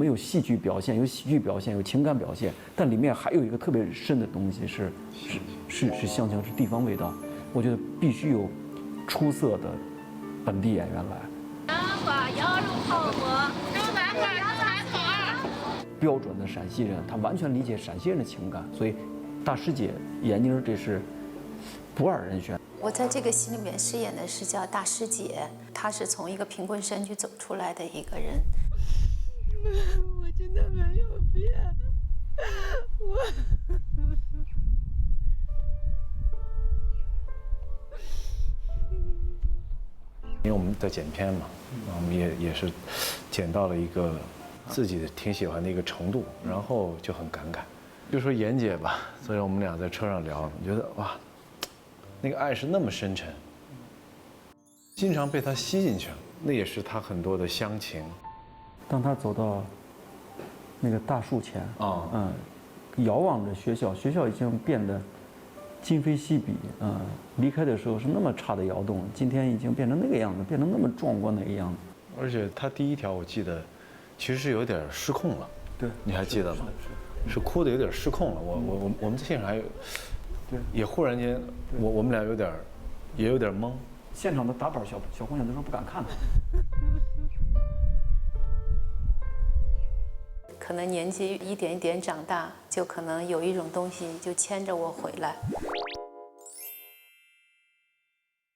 们有戏剧表现，有喜剧表现，有情感表现，但里面还有一个特别深的东西是乡腔，是地方味道。我觉得必须有出色的本地演员来。南瓜羊肉泡馍，肉南瓜菜泡儿。标准的陕西人，他完全理解陕西人的情感，所以大师姐闫妮这是不二人选。我在这个戏里面饰演的是叫大师姐，她是从一个贫困山区走出来的一个人。我真的没有变，因为我们在剪片嘛，我们也是剪到了一个自己挺喜欢的一个程度，然后就很感慨。就说妍姐吧，所以我们俩在车上聊，觉得哇，那个爱是那么深沉，经常被她吸进去了，那也是她很多的乡情。当他走到那个大树前，遥望着学校，学校已经变得今非昔比，离开的时候是那么差的窑洞，今天已经变成那个样子，变成那么壮观的一个样子。而且他第一条我记得，其实是有点失控了。对，你还记得吗？是哭的有点失控了。我们在现场还有，对，也忽然间，我们俩也有点懵。现场的打板小姑娘都说不敢看他。可能年纪一点一点长大，就可能有一种东西就牵着我回来。